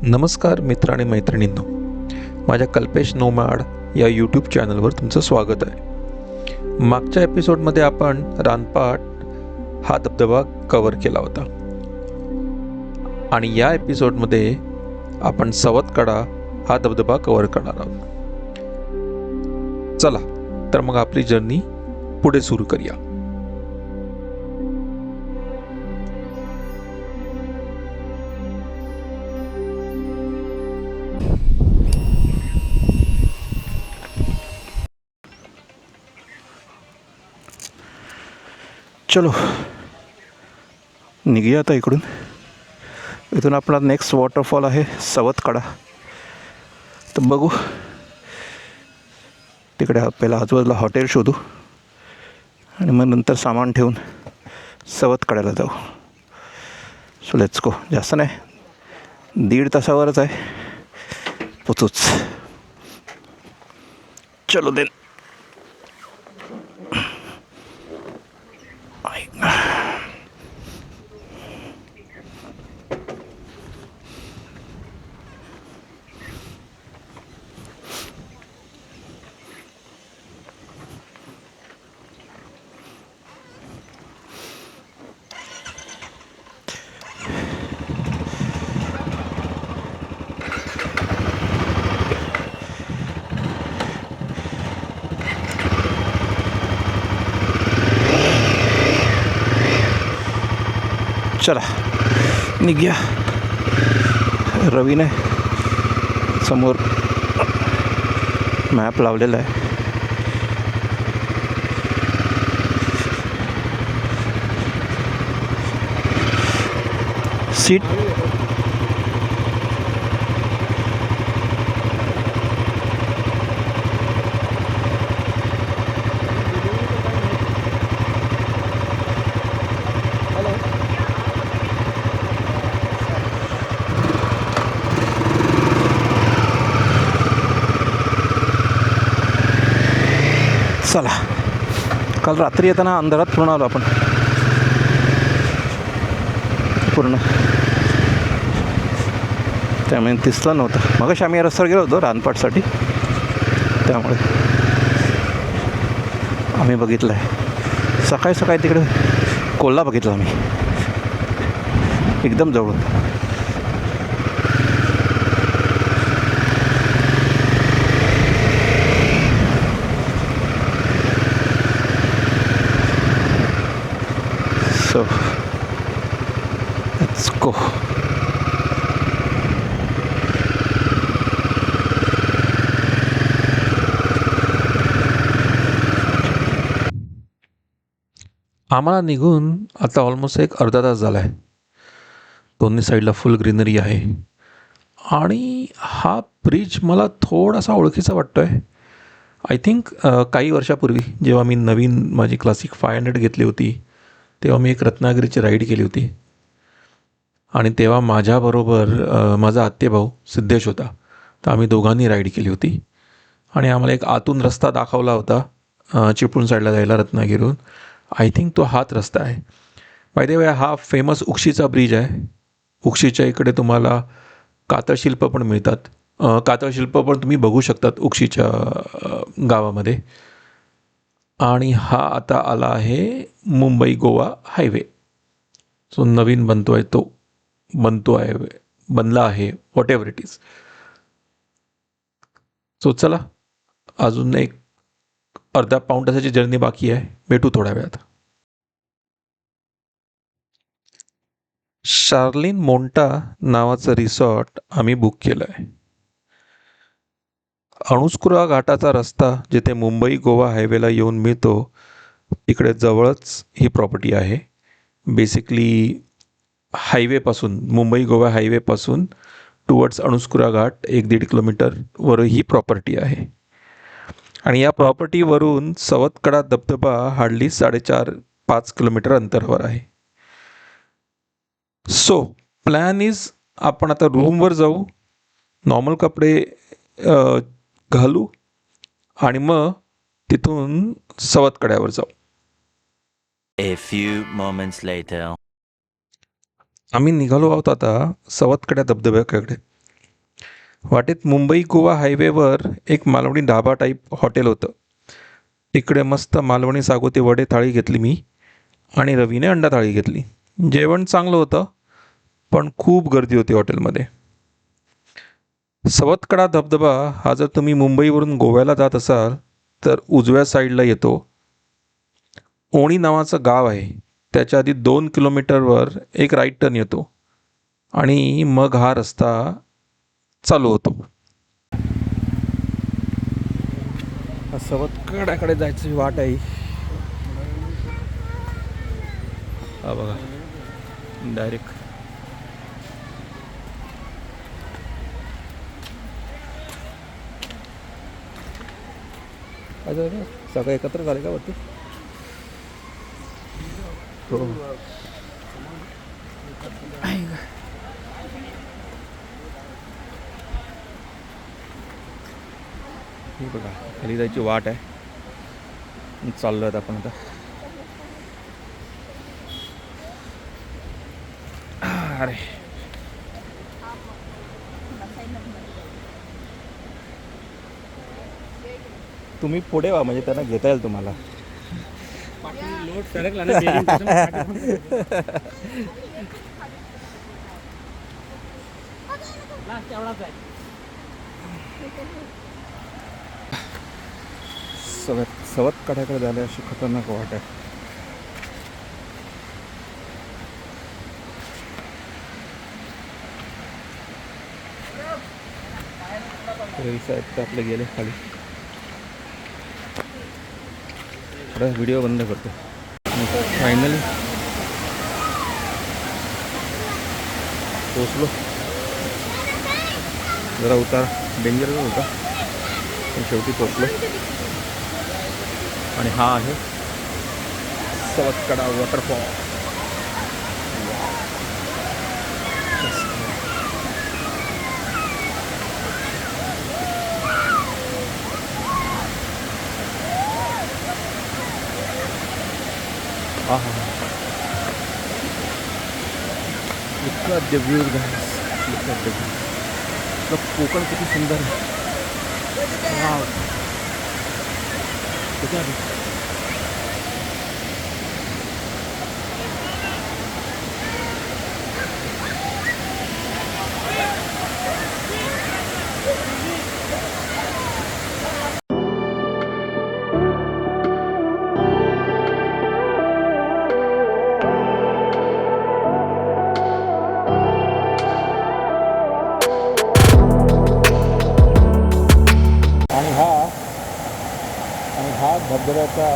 नमस्कार मित्र आणि मैत्रिणींनो, माझ्या कल्पेश नोमॅड या यूट्यूब चॅनलवर तुमचं स्वागत आहे. मागच्या एपिसोडमध्ये आपण रानपाट हा धबधबा कव्हर केला होता आणि या एपिसोडमध्ये आपण सवतकडा हा धबधबा कव्हर करणार आहोत. चला तर मग आपली जर्नी पुढे सुरू करूया. चलो निघूया आता इकडून. इथून आपला नेक्स्ट वॉटरफॉल आहे सवतकडा. तर बघू, तिकडे पहिला आजूबाजूला हॉटेल शोधू आणि मग नंतर सामान ठेवून सवतकड्याला जाऊ. So let's go. जास्त नाही, 1.5 तासावरच आहे, पोचूच. चलो देन. चला निघूया. रवीने समोर मॅप लावलेला आहे. सीट चला. काल रात्री येताना अंधारात पूर्ण आलो आपण, पूर्ण, त्यामुळे दिसलं नव्हतं. मगाशी आम्ही या रस्त्यावर गेलो होतो रानपाटसाठी, त्यामुळे आम्ही बघितलं आहे. सकाळी सकाळी तिकडे कोल्हा बघितला आम्ही, एकदम जवळून. So let's go. आम्हाला निघून आता ऑलमोस्ट एक अर्धा तास झाला आहे. दोन्ही साईडला फुल ग्रीनरी आहे आणि हा ब्रिज मला थोडासा ओळखीचा वाटतो आहे. आय थिंक काही वर्षापूर्वी जेव्हा मी नवीन माझी क्लासिक 500 घेतली होती, तेव्हा मी एक रत्नागिरीची राईड केली होती आणि तेव्हा माझ्याबरोबर माझा आत्तेभाऊ सिद्धेश होता. तर आम्ही दोघांनी राईड केली होती आणि आम्हाला एक आतून रस्ता दाखवला होता चिपळूण साईडला जायला रत्नागिरीहून. आय थिंक तो हाच रस्ता आहे. बाय द वे, हा फेमस उक्षीचा ब्रिज आहे. उक्षीच्या इकडे तुम्हाला कातळशिल्प पण मिळतात. कातळशिल्प पण तुम्ही बघू शकतात उक्षीच्या गावामध्ये. आणि हा आता आला आहे मुंबई गोवा हायवे. जो नवीन बनला आहे what ever it is. So चला, अजून एक अर्धा पाऊण तासाची जर्नी बाकी आहे. भेटू थोड्या वेळात. शार्लिन मोंटा नावाचं रिसॉर्ट आम्ही बुक केलं आहे. अणुस्कुरा घाटाचा रस्ता जिथे मुंबई गोवा हायवेला येऊन मिळतो, तिकडे जवळच ही प्रॉपर्टी आहे. बेसिकली हायवेपासून, मुंबई गोवा हायवेपासून टुवर्ड्स अणुस्कुरा घाट 1-1.5 किलोमीटरवर ही प्रॉपर्टी आहे. आणि या प्रॉपर्टीवरून सवतकडा धबधबा हार्डली 4.5-5 किलोमीटर अंतरावर आहे. सो प्लॅन इज, आपण आता रूमवर जाऊ, नॉर्मल कपडे घालू आणि मग तिथून सवतकड्यावर जाऊ. A few moments later. आम्ही निघालो आहोत आता सवतकड्या धबधब्याकडे. वाटेत मुंबई गोवा हायवेवर एक मालवणी ढाबा टाईप हॉटेल होतं. तिकडे मस्त मालवणी सागोती वडे थाळी घेतली मी आणि रवीने अंडा थाळी घेतली. जेवण चांगलं होतं, पण खूप गर्दी होती हॉटेलमध्ये. सवतकडा धबधबा हा जर तुम्ही मुंबईवरून गोव्याला जात असाल तर उजव्या साईडला येतो. ओणी नावाचं गाव आहे, त्याच्या आधी 2 किलोमीटरवर एक राईट टर्न येतो आणि मग हा रस्ता चालू होतो. सवतकड्याकडे जायची वाट आहे. हा बघा डायरेक्ट सगळं एकत्र झाले का वरती? हो. हे बघा खाली जायची वाट आहे. चाललो आहेत आपण आता. अरे तुम्ही पुढे व्हा म्हणजे त्यांना घेता येईल तुम्हाला. सवतकड्याकडे झाले अशी खतरनाक वाट आहे. रवी साहेब तर आपले गेले खाली. थोडा व्हिडिओ बंद करतो. फायनली पोचलो. जरा उतार डेंजरच होता पण शेवटी पोचलो. आणि हा आहे सवतकडा वॉटरफॉल. हा हा look at the views guys. Look at the views. Konkan किती सुंदर आहे. वाव. कुठे आहे? हा धबधब्याचा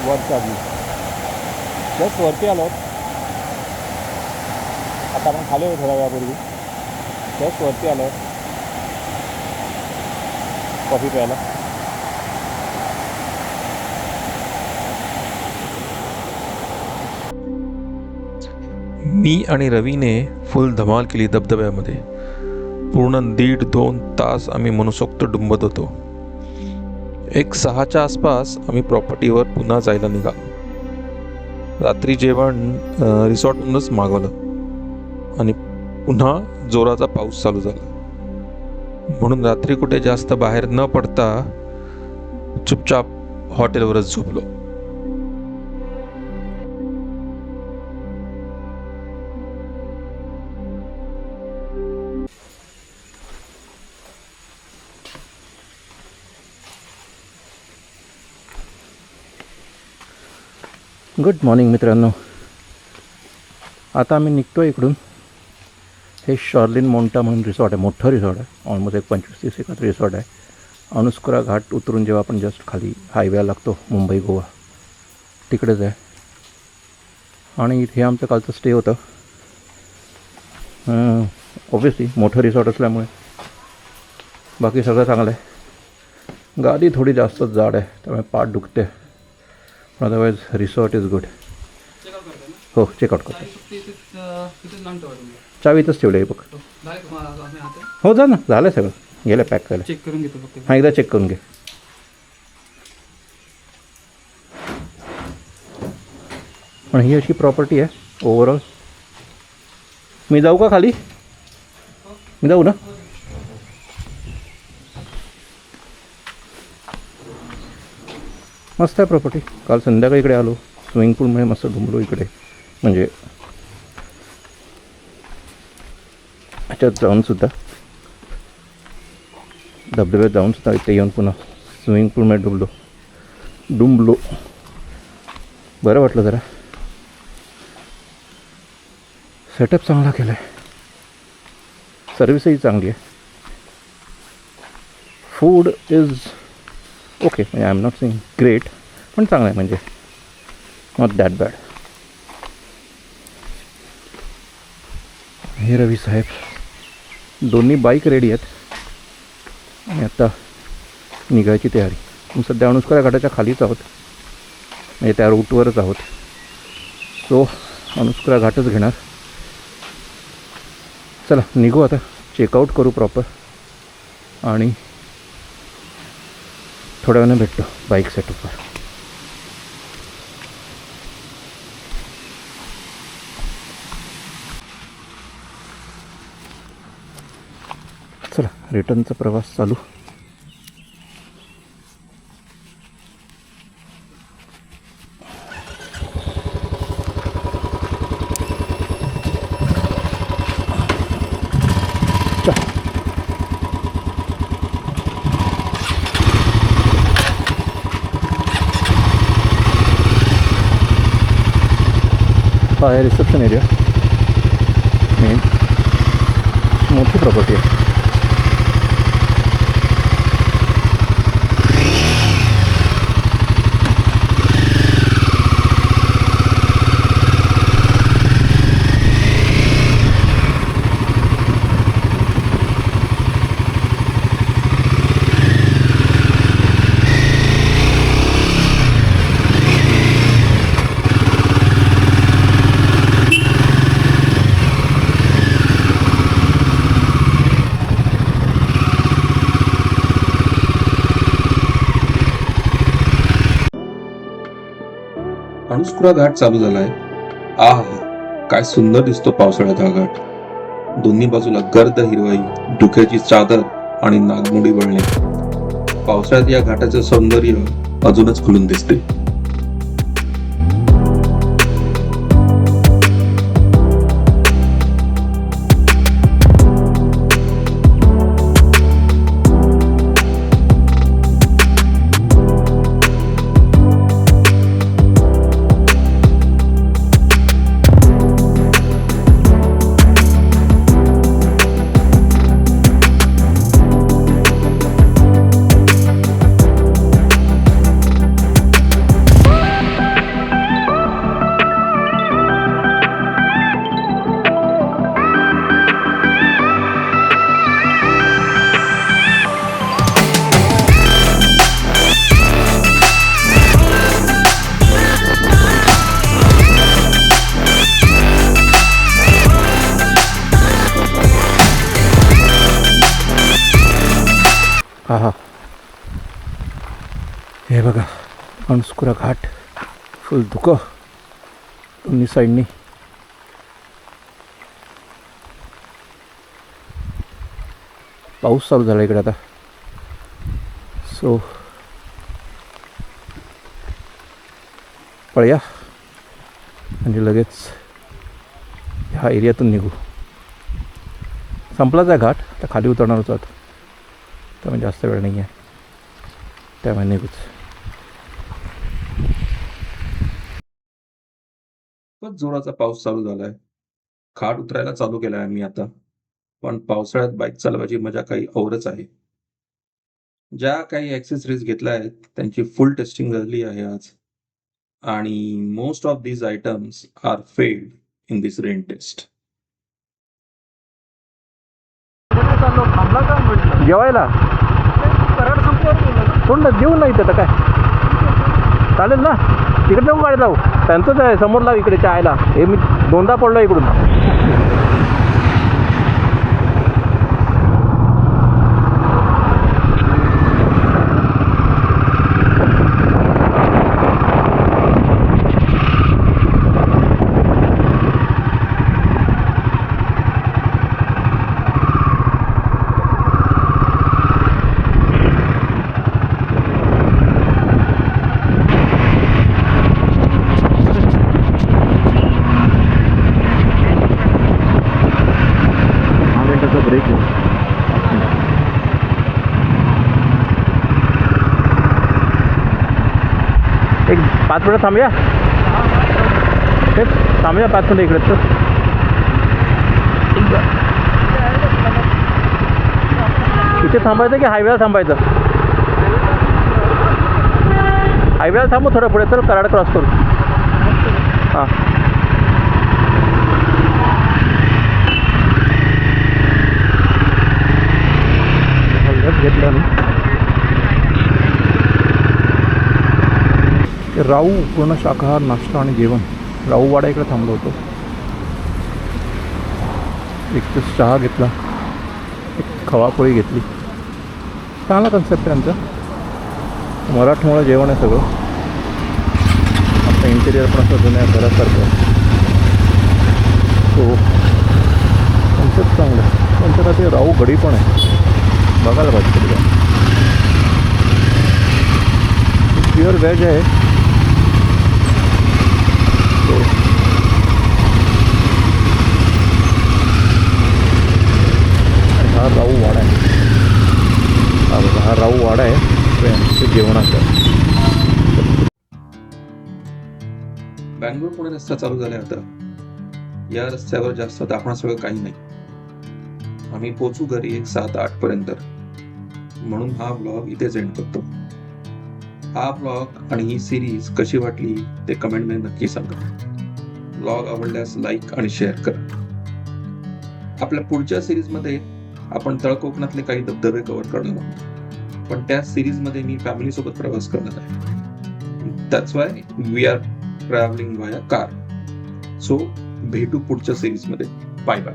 वरचा व्ह्यू. जस्ट वरती आलो. आता आपण खाली होतो थोड्या वेळापूर्वी. जस्ट वरती आलो कॉफी प्यायला. मी आणि रवीने फुल धमाल केली धबधब्यामध्ये. पूर्ण 1.5-2 तास आम्ही मनसोक्त डुंबत होतो. 6च्या आसपास आम्ही प्रॉपर्टीवर पुन्हा जायला निघालो. रात्री जेवण रिसॉर्टमधूनच मागवलं आणि पुन्हा जोराचा पाऊस चालू झाला. म्हणून रात्री कुठे जास्त बाहेर न पडता चुपचाप हॉटेलवरच झोपलो. गुड मॉर्निंग मित्रांनो. आता आम्ही निघतो इकडून. हे शॉर्लिन मोंटा म्हणून रिसॉर्ट आहे. मोठं रिसॉर्ट आहे. ऑलमोस्ट एक 25-30 एकत्र रिसॉर्ट आहे. अनुस्कुरा घाट उतरून जेव्हा आपण जस्ट खाली हायवे लागतो मुंबई गोवा तिकडेच आहे. आणि इथे आमचं कालचं स्टे होतं. ऑब्वियसली मोठं रिसॉर्ट असल्यामुळे बाकी सगळं चांगलं आहे. गाडी थोडी जास्तच जाड आहे त्यामुळे पाठ दुखते. Otherwise resort is good. हो चेकआउट करतो. चावी इथंच ठेवली आहे बघ. हो जा ना. झालं आहे सगळं. गेलं पॅक करायला. चेक करून घेतो फक्त. हां एकदा चेक करून घे. पण ही अशी प्रॉपर्टी आहे ओव्हरऑल. मी जाऊ का खाली? मी जाऊ ना. मस्त आहे प्रॉपर्टी. काल संध्याकाळी इकडे आलो, स्विमिंग पूलमुळे मस्त डुंबलो इकडे. म्हणजे ह्याच्यात जाऊनसुद्धा, धबधब्यात जाऊनसुद्धा इथे येऊन पुन्हा स्विमिंग पूलमध्ये डुंबलो. बरं वाटलं जरा. सेटअप चांगला केला आहे, सर्विसही चांगली आहे. फूड इज ओके, म्हणजे I am not saying great, पण चांगलं आहे, म्हणजे नॉट दॅट बॅड. हे रवी साहेब दोन्ही बाईक रेडी आहेत आणि आता निघायची तयारी. आपण सध्या अनुस्करा घाटाच्या खालीच आहोत, म्हणजे त्या रूटवरच आहोत. सो अनुस्करा घाटच घेणार. चला निघू आता, चेकआउट करू प्रॉपर आणि थोड्या वेळाने भेटतो बाईक सेटअपवर. चला रिटर्नचा प्रवास चालू. हा आहे रिसेप्शन एरिया. मेन मोठी प्रॉपर्टी आहे. अनुस्कुरा घाट चालू झालाय. आहा, काय सुंदर दिसतो पावसाळ्यात हा घाट. दोन्ही बाजूला गर्द हिरवाई, धुक्याची चादर आणि नागमोडी वळणे. पावसाळ्यात या घाटाचे सौंदर्य अजूनच खुलून दिसते. हा हे बघा, अनुस्कुरा घाट फुल धुकं दोन्ही साईडनी. पाऊस चालू झाला इकडे आता. सो पळया म्हणजे लगेच ह्या एरियातून निघू. संपलाच आहे घाट, आता खाली उतरणारच आहोत, त्यामुळे जास्त वेळ नाही आहे, त्यामुळे निघूच. खूपच जोराचा पाऊस चालू झालाय. घाट उतरायला चालू केलाय आम्ही आता. पण पावसाळ्यात बाईक चालवायची मजा काही औरच आहे. ज्या काही ॲक्सेसरीज घेतल्या आहेत त्यांची फुल टेस्टिंग झाली आहे आज. आणि most of these items are failed in this rain test. जेवायला सोड ना, देऊ नाही तर काय चालेल ना. तिकडे जाऊ, गाडी जाऊ, त्यांचंच आहे समोर लाव इकडे चायला. हे मी दोनदा पडलो इकडून. ब्रेक घेऊ. एक 5 मिनिटं थांबूया. तेच थांबूया 5 मिनिटं इकडे. तर इथे थांबायचं की हायवेला थांबायचं? हायवेला थांबू थोडं पुढे. चल कराड क्रॉस करू. हां घेतलं मी राऊ पूर्ण शाकाहार नाश्ता आणि जेवण. राऊवाडा इकडे थांबलो होतो. एक तर चहा घेतला, एक खवापोळी घेतली. चांगला कन्सेप्ट आहे आमचा. मराठमोळं जेवण आहे सगळं. आपलं इंटेरियर पण असं जुन्या घरासारखं. तो कन्सेप्ट चांगला आहे. त्यांच्याकडे ते राऊ गडी पण आहे, बघायला पाहिजे तिकडे. प्युअर व्हेज आहे. आणि हा राऊ वाडा आहे. हा बघा, हा राऊ वाडा आहे. ते जेवणाचं. बँगलोर पुणे रस्ता चालू झाला आता. या रस्त्यावर जास्त दाखवण्यासारखं काही नाही. आम्ही पोचू घरी 7-8 पर्यंत. म्हणून हा ब्लॉग इथेच एंड करतो. हा ब्लॉग आणि ही सिरीज कशी वाटली ते कमेंटमध्ये नक्की सांगा. ब्लॉग आवडल्यास लाईक आणि शेअर करा. आपल्या पुढच्या सिरीजमध्ये आपण तळ कोकणातले काही धबधबे कव्हर करणार आहोत. पण त्या सिरीजमध्ये मी फॅमिली सोबत प्रवास करणार आहे. That's why we are travelling via car. So भेटू पुढच्या सिरीजमध्ये. Bye bye.